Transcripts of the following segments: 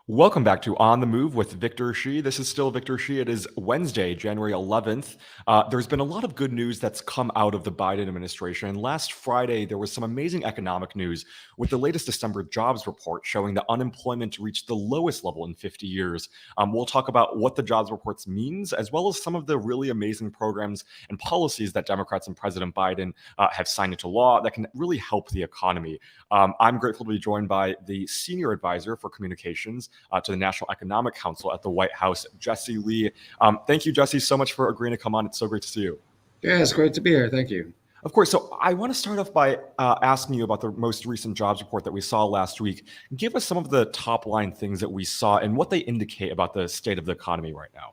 Welcome back to On the Move with Victor Shi. This is still Victor Shi. It is Wednesday, January 11th. There's been a lot of good news that's come out of the Biden administration. Last Friday, there was some amazing economic news with the latest December jobs report showing that unemployment reached the lowest level in 50 years. We'll talk about what the jobs reports means, as well as some of the really amazing programs and policies that Democrats and President Biden have signed into law that can really help the economy. I'm grateful to be joined by the senior advisor for communications to the National Economic Council at the White House, Jesse Lee. Thank you, Jesse, so much for agreeing to come on. It's so great to see you. Yeah, it's great to be here. Thank you. Of course. So I want to start off by asking you about the most recent jobs report that we saw last week. Give us some of the top line things that we saw and what they indicate about the state of the economy right now.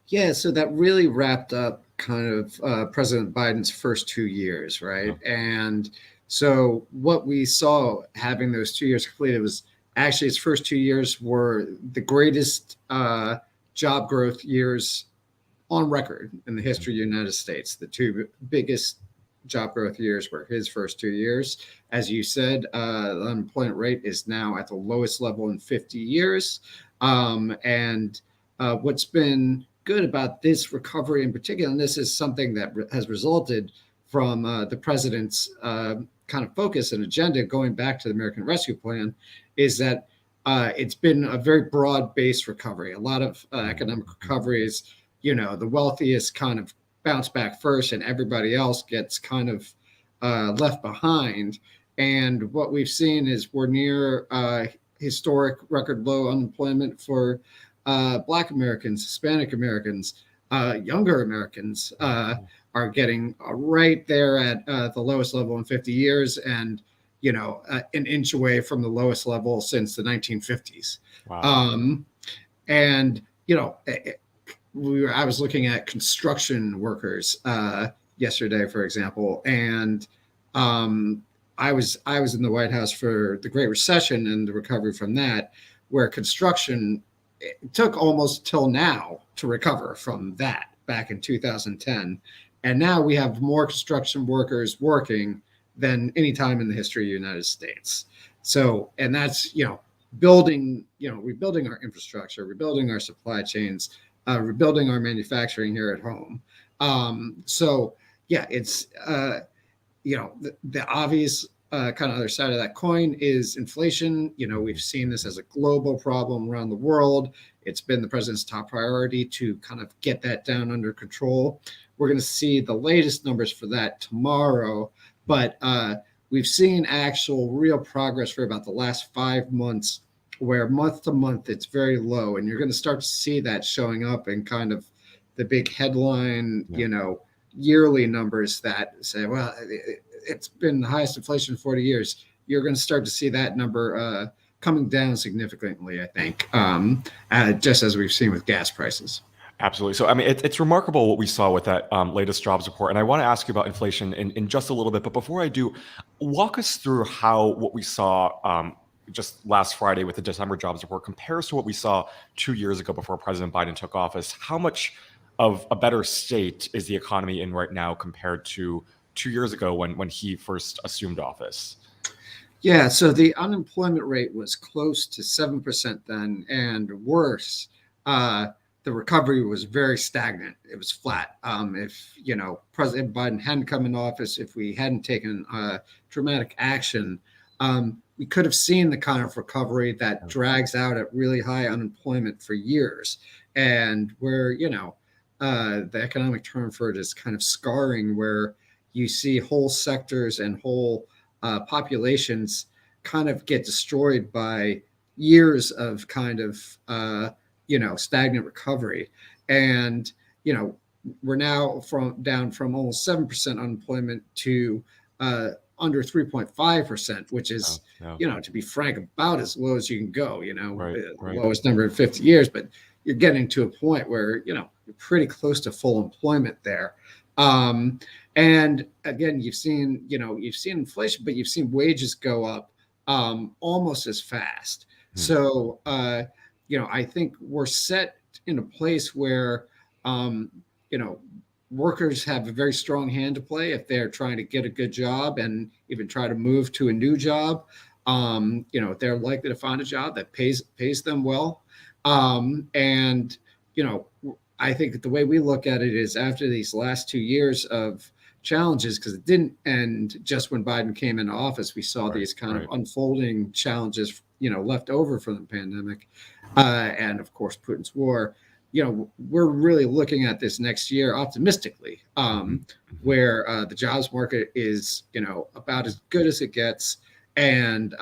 Yeah, so that really wrapped up kind of President Biden's first 2 years, right? Yeah. And so what we saw having those 2 years completed was actually his first 2 years were the greatest job growth years on record in the history of the United States. The two biggest job growth years were his first 2 years. As you said, the unemployment rate is now at the lowest level in 50 years. And what's been good about this recovery in particular, and this is something that has resulted from the president's kind of focus and agenda going back to the American Rescue Plan, is that it's been a very broad-based recovery. A lot of economic recovery is, the wealthiest kind of bounce back first and everybody else gets kind of left behind. And what we've seen is we're near historic record low unemployment for Black Americans, Hispanic Americans, younger Americans are getting right there at the lowest level in 50 years and, an inch away from the lowest level since the 1950s. Wow. And, I was looking at construction workers yesterday, for example, and I was in the White House for the Great Recession and the recovery from that, where construction it took almost till now to recover from that back in 2010. And now we have more construction workers working than any time in the history of the United States. So, and that's, building, rebuilding our infrastructure, rebuilding our supply chains, rebuilding our manufacturing here at home. So, yeah, it's, the obvious kind of other side of that coin is inflation. We've seen this as a global problem around the world. It's been the president's top priority to kind of get that down under control. We're going to see the latest numbers for that tomorrow, but we've seen actual real progress for about the last 5 months, where month to month it's very low, and you're going to start to see that showing up in kind of the big headline, yearly numbers that say, well, it's been the highest inflation in 40 years. You're going to start to see that number coming down significantly, I think, just as we've seen with gas prices. Absolutely. So, I mean, it's remarkable what we saw with that latest jobs report. And I want to ask you about inflation in just a little bit. But before I do, walk us through how what we saw just last Friday with the December jobs report compares to what we saw 2 years ago before President Biden took office. How much of a better state is the economy in right now compared to 2 years ago when he first assumed office? Yeah, so the unemployment rate was close to 7% then, and worse, the recovery was very stagnant. It was flat. If President Biden hadn't come in office, if we hadn't taken dramatic action, we could have seen the kind of recovery that drags out at really high unemployment for years, and where the economic term for it is kind of scarring, where you see whole sectors and whole populations kind of get destroyed by years of kind of stagnant recovery. And we're now down from almost 7% unemployment to under 3.5%, which is to be frank, about as low as you can go. The lowest number in 50 years, but you're getting to a point where you're pretty close to full employment there. And again, you've seen inflation, but you've seen wages go up almost as fast. So, I think we're set in a place where, workers have a very strong hand to play if they're trying to get a good job and even try to move to a new job. they're likely to find a job that pays them well. And I think the way we look at it is after these last 2 years of challenges, because it didn't end just when Biden came into office. We saw these kind of unfolding challenges, left over from the pandemic, and of course Putin's war. We're really looking at this next year optimistically, where the jobs market is, about as good as it gets, and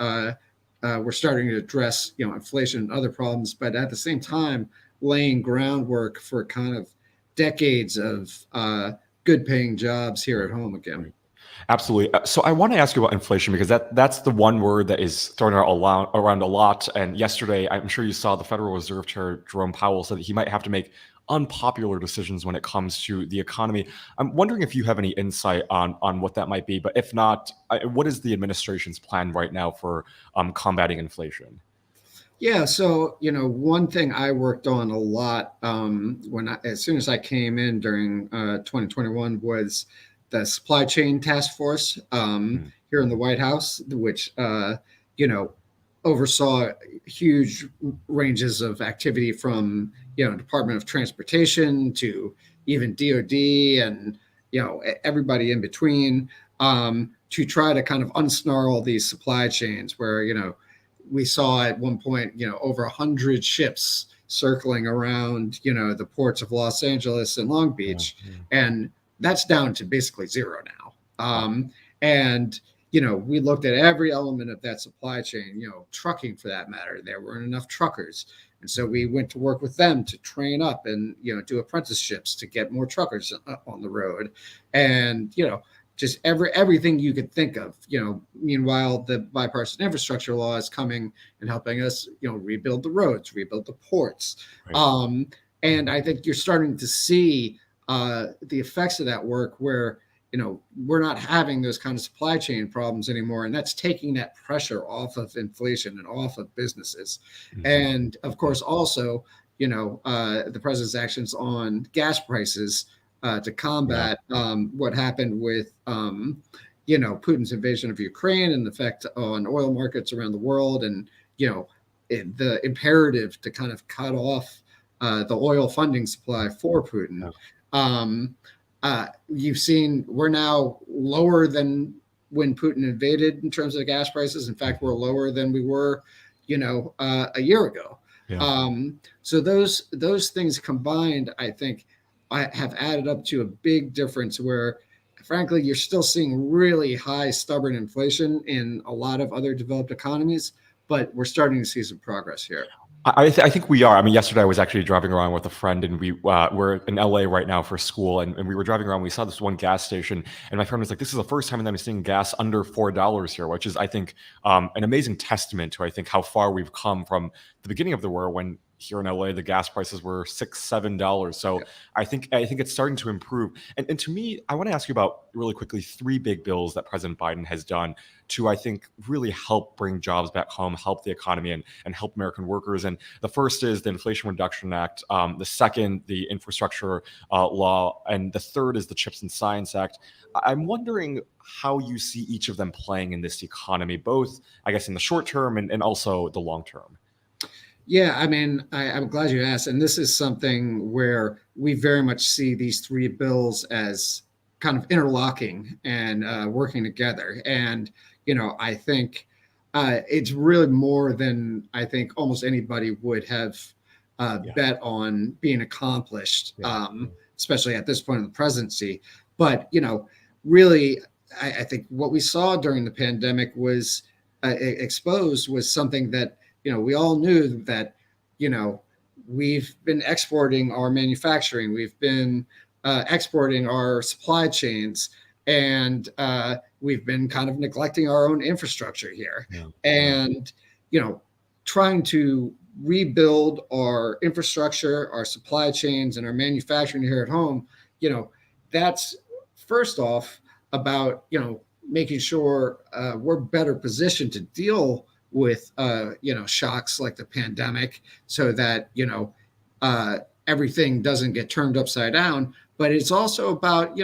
we're starting to address, inflation and other problems, but at the same time, laying groundwork for kind of decades of good paying jobs here at home again. Absolutely. So I want to ask you about inflation because that's the one word that is thrown around a lot. And yesterday, I'm sure you saw the Federal Reserve Chair Jerome Powell said that he might have to make unpopular decisions when it comes to the economy. I'm wondering if you have any insight on what that might be. But if not, what is the administration's plan right now for combating inflation? Yeah, so one thing I worked on a lot as soon as I came in during 2021 was the supply chain task force here in the White House, which oversaw huge ranges of activity from Department of Transportation to even DoD and everybody in between, to try to kind of unsnarl these supply chains where we saw at one point, over 100 ships circling around, the ports of Los Angeles and Long Beach. And that's down to basically zero now. And, we looked at every element of that supply chain, trucking for that matter. There weren't enough truckers. And so we went to work with them to train up and, do apprenticeships to get more truckers on the road. And, just everything you could think of. Meanwhile, the bipartisan infrastructure law is coming and helping us, rebuild the roads, rebuild the ports. Right. And I think you're starting to see the effects of that work where, we're not having those kind of supply chain problems anymore. And that's taking that pressure off of inflation and off of businesses. Mm-hmm. And of course, also, the president's actions on gas prices to combat what happened with, Putin's invasion of Ukraine and the effect on oil markets around the world, and the imperative to kind of cut off the oil funding supply for Putin. You've seen we're now lower than when Putin invaded in terms of gas prices. In fact, we're lower than we were, a year ago. Yeah. So those things combined, I think, have added up to a big difference where, frankly, you're still seeing really high, stubborn inflation in a lot of other developed economies, but we're starting to see some progress here. I think we are. I mean, yesterday I was actually driving around with a friend, and we're in LA right now for school, and we were driving around. We saw this one gas station, and my friend was like, "This is the first time that I'm seeing gas under $4 here," which is, I think, an amazing testament to, I think, how far we've come from the beginning of the war when here in LA the gas prices were $6-7. So yeah. I think it's starting to improve. And to me, I want to ask you about really quickly 3 big bills that President Biden has done to, I think, really help bring jobs back home, help the economy, and help American workers. And the first is the Inflation Reduction Act. The second, the Infrastructure Law. And the third is the CHIPS and Science Act. I'm wondering how you see each of them playing in this economy, both, I guess, in the short term and also the long term. Yeah, I mean, I'm glad you asked. And this is something where we very much see these 3 bills as kind of interlocking and working together. And, I think it's really more than I think almost anybody would have bet on being accomplished, especially at this point in the presidency. But, really, I think what we saw during the pandemic was exposed was something that, we all knew that, we've been exporting our manufacturing, we've been exporting our supply chains, and we've been kind of neglecting our own infrastructure here. Yeah. And, trying to rebuild our infrastructure, our supply chains, and our manufacturing here at home, that's first off about, making sure we're better positioned to deal with shocks like the pandemic, so that everything doesn't get turned upside down. But it's also about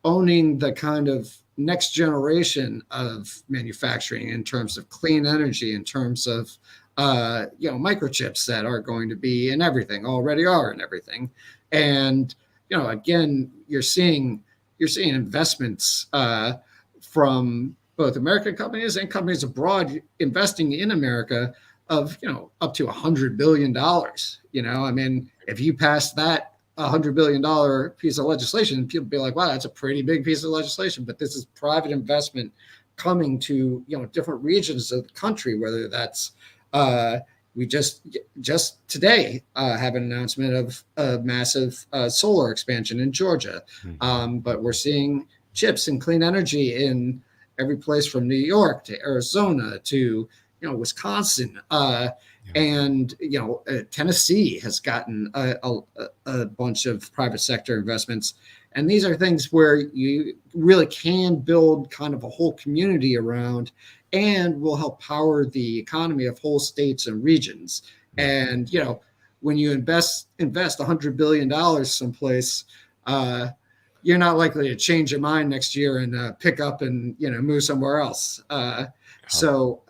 owning the kind of next generation of manufacturing in terms of clean energy, in terms of microchips that are going to be in everything, already are in everything. And again, you're seeing investments from both American companies and companies abroad investing in America of up to $100 billion. I mean, if you pass that $100 billion piece of legislation, people be like, wow, that's a pretty big piece of legislation. But this is private investment coming to different regions of the country, whether that's we just today have an announcement of a massive solar expansion in Georgia. But we're seeing chips and clean energy in every place from New York to Arizona to Wisconsin. And Tennessee has gotten a bunch of private sector investments. And these are things where you really can build kind of a whole community around and will help power the economy of whole states and regions. And, when you invest $100 billion someplace, you're not likely to change your mind next year and pick up and, move somewhere else. So,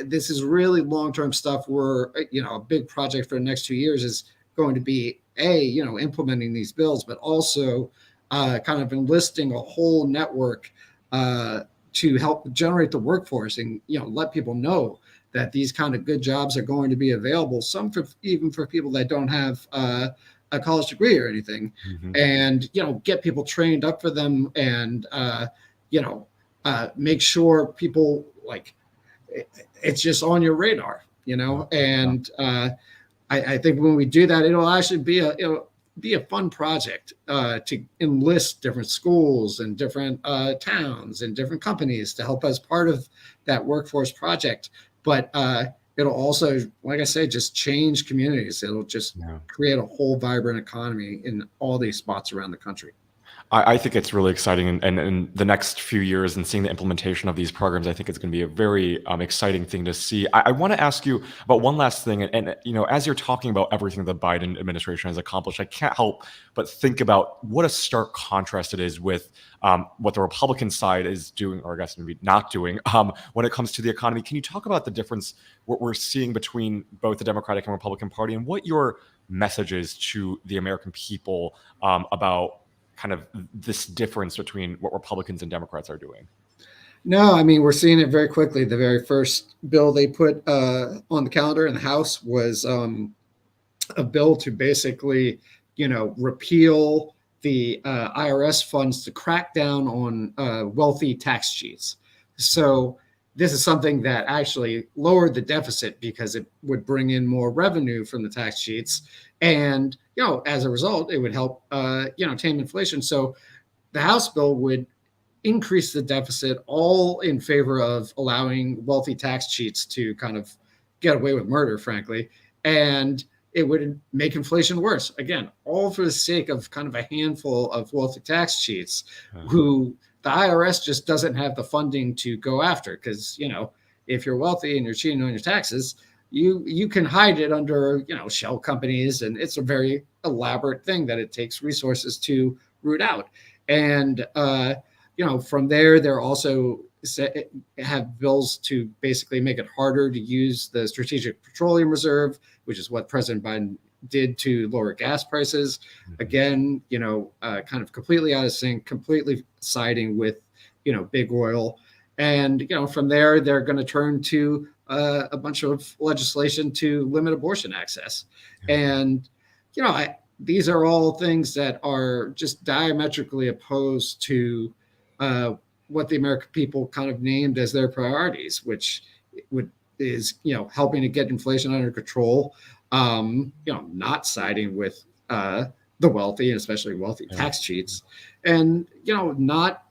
this is really long-term stuff where, a big project for the next 2 years is going to be implementing these bills, but also kind of enlisting a whole network to help generate the workforce and, let people know that these kind of good jobs are going to be available, some even for people that don't have a college degree or anything, and, get people trained up for them and, make sure people it's just on your radar, and I think when we do that, it'll actually be a fun project to enlist different schools and different towns and different companies to help as part of that workforce project. But it'll also, like I say, just change communities. It'll just create a whole vibrant economy in all these spots around the country. I think it's really exciting, and in the next few years and seeing the implementation of these programs, I think it's going to be a very exciting thing to see. I want to ask you about one last thing, and as you're talking about everything the Biden administration has accomplished, I can't help but think about what a stark contrast it is with what the Republican side is doing, or I guess maybe not doing, when it comes to the economy. Can you talk about the difference what we're seeing between both the Democratic and Republican Party, and what your message is to the American people about kind of this difference between what Republicans and Democrats are doing? No, I mean, we're seeing it very quickly. The very first bill they put on the calendar in the House was a bill to basically, repeal the IRS funds to crack down on wealthy tax cheats. So this is something that actually lowered the deficit because it would bring in more revenue from the tax cheats. And, as a result, it would help, tame inflation. So the House bill would increase the deficit, all in favor of allowing wealthy tax cheats to kind of get away with murder, frankly. And it would make inflation worse. Again, all for the sake of kind of a handful of wealthy tax cheats who the IRS just doesn't have the funding to go after. Because, if you're wealthy and you're cheating on your taxes, you can hide it under, shell companies. And it's a very elaborate thing that it takes resources to root out. And, from there, they're also have bills to basically make it harder to use the Strategic Petroleum Reserve, which is what President Biden did to lower gas prices. Again, kind of completely out of sync, completely siding with, big oil. And, from there, they're going to turn to a bunch of legislation to limit abortion access. And, these are all things that are just diametrically opposed to what the American people kind of named as their priorities, which is helping to get inflation under control, not siding with the wealthy, and especially wealthy tax cheats, and not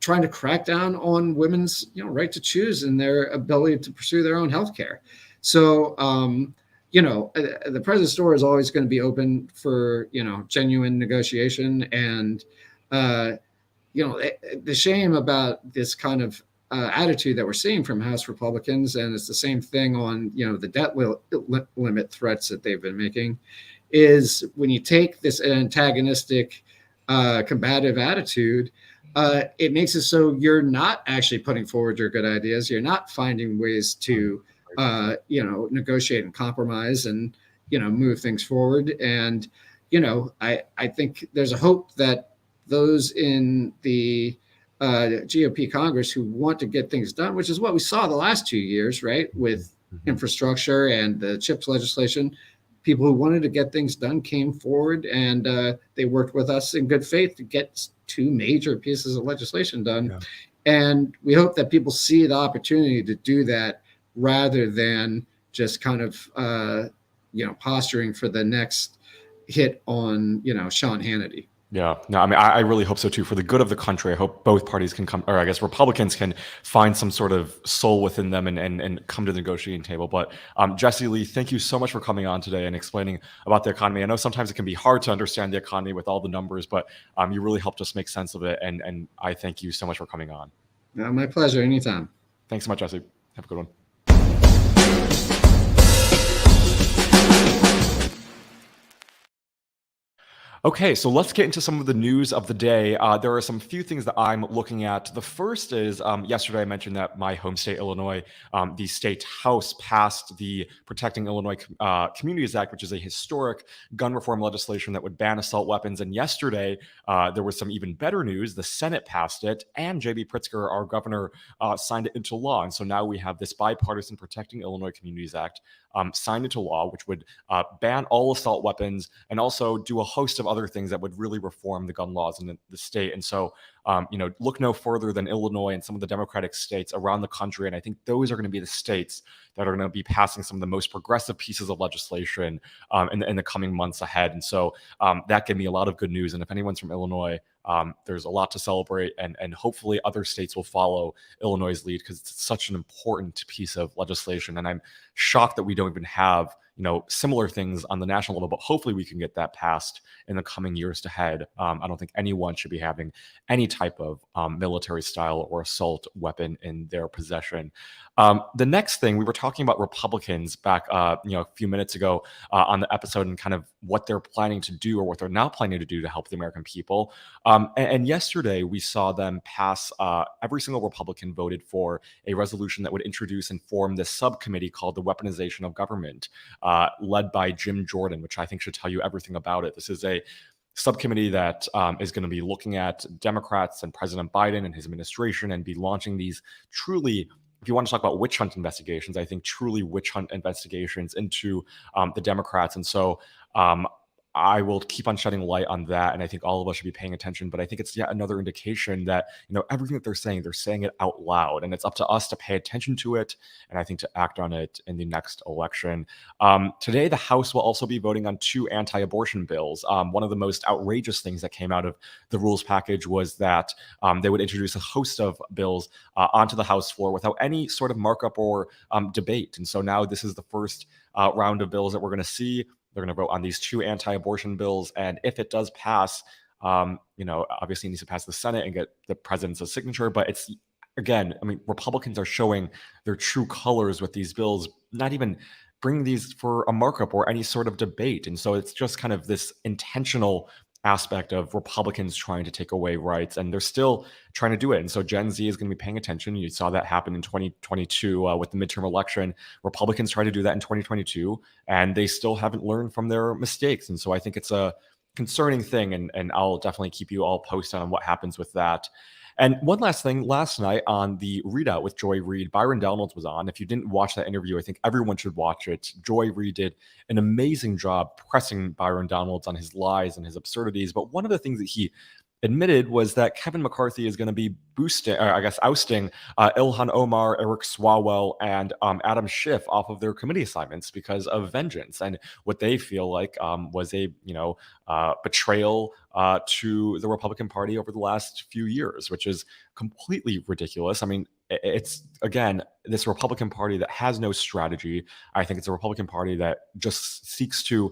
trying to crack down on women's right to choose and their ability to pursue their own health care. So the president's door is always going to be open for genuine negotiation. And the shame about this kind of attitude that we're seeing from House Republicans, and it's the same thing on the debt limit threats that they've been making, is when you take this antagonistic combative attitude, it makes it so you're not actually putting forward your good ideas. You're not finding ways to, negotiate and compromise and, move things forward. And, I think there's a hope that those in the GOP Congress who want to get things done, which is what we saw the last 2 years, right, with infrastructure and the CHIPS legislation. People who wanted to get things done came forward, and they worked with us in good faith to get two major pieces of legislation done. Yeah. And we hope that people see the opportunity to do that rather than just kind of, posturing for the next hit on, Sean Hannity. Yeah, no, I mean, I really hope so too. For the good of the country, I hope both parties can come, or I guess Republicans can find some sort of soul within them and come to the negotiating table. But Jesse Lee, thank you so much for coming on today and explaining about the economy. I know sometimes it can be hard to understand the economy with all the numbers, but you really helped us make sense of it. And I thank you so much for coming on. My pleasure. Anytime. Thanks so much, Jesse. Have a good one. Okay, so let's get into some of the news of the day. There are some few things that I'm looking at. The first is yesterday I mentioned that my home state, Illinois, the state house passed the Protecting Illinois Communities Act, which is a historic gun reform legislation that would ban assault weapons. And yesterday there was some even better news. The Senate passed it, and J.B. Pritzker, our governor, signed it into law. And so now we have this bipartisan Protecting Illinois Communities Act signed into law, which would ban all assault weapons and also do a host of other things that would really reform the gun laws in the state. And so, look no further than Illinois and some of the Democratic states around the country. And I think those are going to be the states that are going to be passing some of the most progressive pieces of legislation in the coming months ahead. And so that gave me a lot of good news. And if anyone's from Illinois, there's a lot to celebrate, and hopefully other states will follow Illinois' lead because it's such an important piece of legislation. And I'm shocked that we don't even have similar things on the national level, but hopefully we can get that passed in the coming years ahead. I don't think anyone should be having any type of military style or assault weapon in their possession. The next thing, we were talking about Republicans back a few minutes ago on the episode and kind of what they're planning to do or what they're now planning to do to help the American people. And yesterday we saw them pass, every single Republican voted for a resolution that would introduce and form this subcommittee called the Weaponization of Government, led by Jim Jordan, which I think should tell you everything about it. This is a subcommittee that is going to be looking at Democrats and President Biden and his administration and be launching these truly, if you want to talk about witch hunt investigations, I think truly witch hunt investigations into the Democrats. And so I will keep on shedding light on that. And I think all of us should be paying attention. But I think it's yet another indication that, everything that they're saying it out loud. And it's up to us to pay attention to it. And I think to act on it in the next election. Today, the House will also be voting on 2 anti-abortion bills. One of the most outrageous things that came out of the rules package was that they would introduce a host of bills onto the House floor without any sort of markup or debate. And so now this is the first round of bills that we're going to see. They're going to vote on these 2 anti-abortion bills. And if it does pass, obviously it needs to pass the Senate and get the president's signature. But it's, again, Republicans are showing their true colors with these bills, not even bringing these for a markup or any sort of debate. And so it's just kind of this intentional aspect of Republicans trying to take away rights, and they're still trying to do it. And so Gen Z is going to be paying attention. You saw that happen in 2022 with the midterm election. Republicans tried to do that in 2022, and they still haven't learned from their mistakes. And so I think it's a concerning thing, and I'll definitely keep you all posted on what happens with that. And one last thing, last night on the Readout with Joy Reid, Byron Donalds was on. If you didn't watch that interview, I think everyone should watch it. Joy Reid did an amazing job pressing Byron Donalds on his lies and his absurdities. But one of the things that he admitted was that Kevin McCarthy is going to be ousting Ilhan Omar, Eric Swalwell, and Adam Schiff off of their committee assignments because of vengeance and what they feel like was a betrayal to the Republican Party over the last few years, which is completely ridiculous. It's, again, this Republican Party that has no strategy. I think it's a Republican Party that just seeks to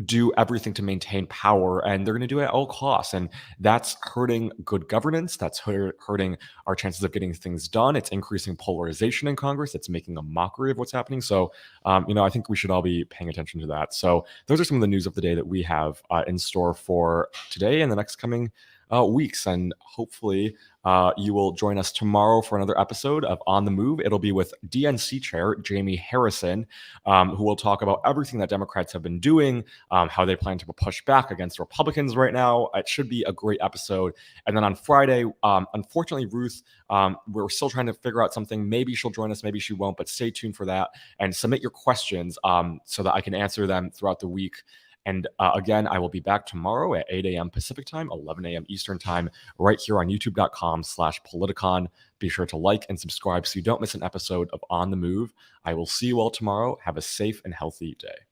do everything to maintain power, and they're going to do it at all costs. And that's hurting good governance. That's hurting our chances of getting things done. It's increasing polarization in Congress. It's making a mockery of what's happening. So, I think we should all be paying attention to that. So those are some of the news of the day that we have in store for today and the next coming weeks. And hopefully you will join us tomorrow for another episode of On the Move. It'll be with DNC Chair Jamie Harrison, who will talk about everything that Democrats have been doing, how they plan to push back against Republicans right now. It should be a great episode. And then on Friday, unfortunately, Ruth, we're still trying to figure out something. Maybe she'll join us, maybe she won't, but stay tuned for that and submit your questions so that I can answer them throughout the week. And again, I will be back tomorrow at 8 a.m. Pacific time, 11 a.m. Eastern time, right here on youtube.com/Politicon. Be sure to like and subscribe so you don't miss an episode of On the Move. I will see you all tomorrow. Have a safe and healthy day.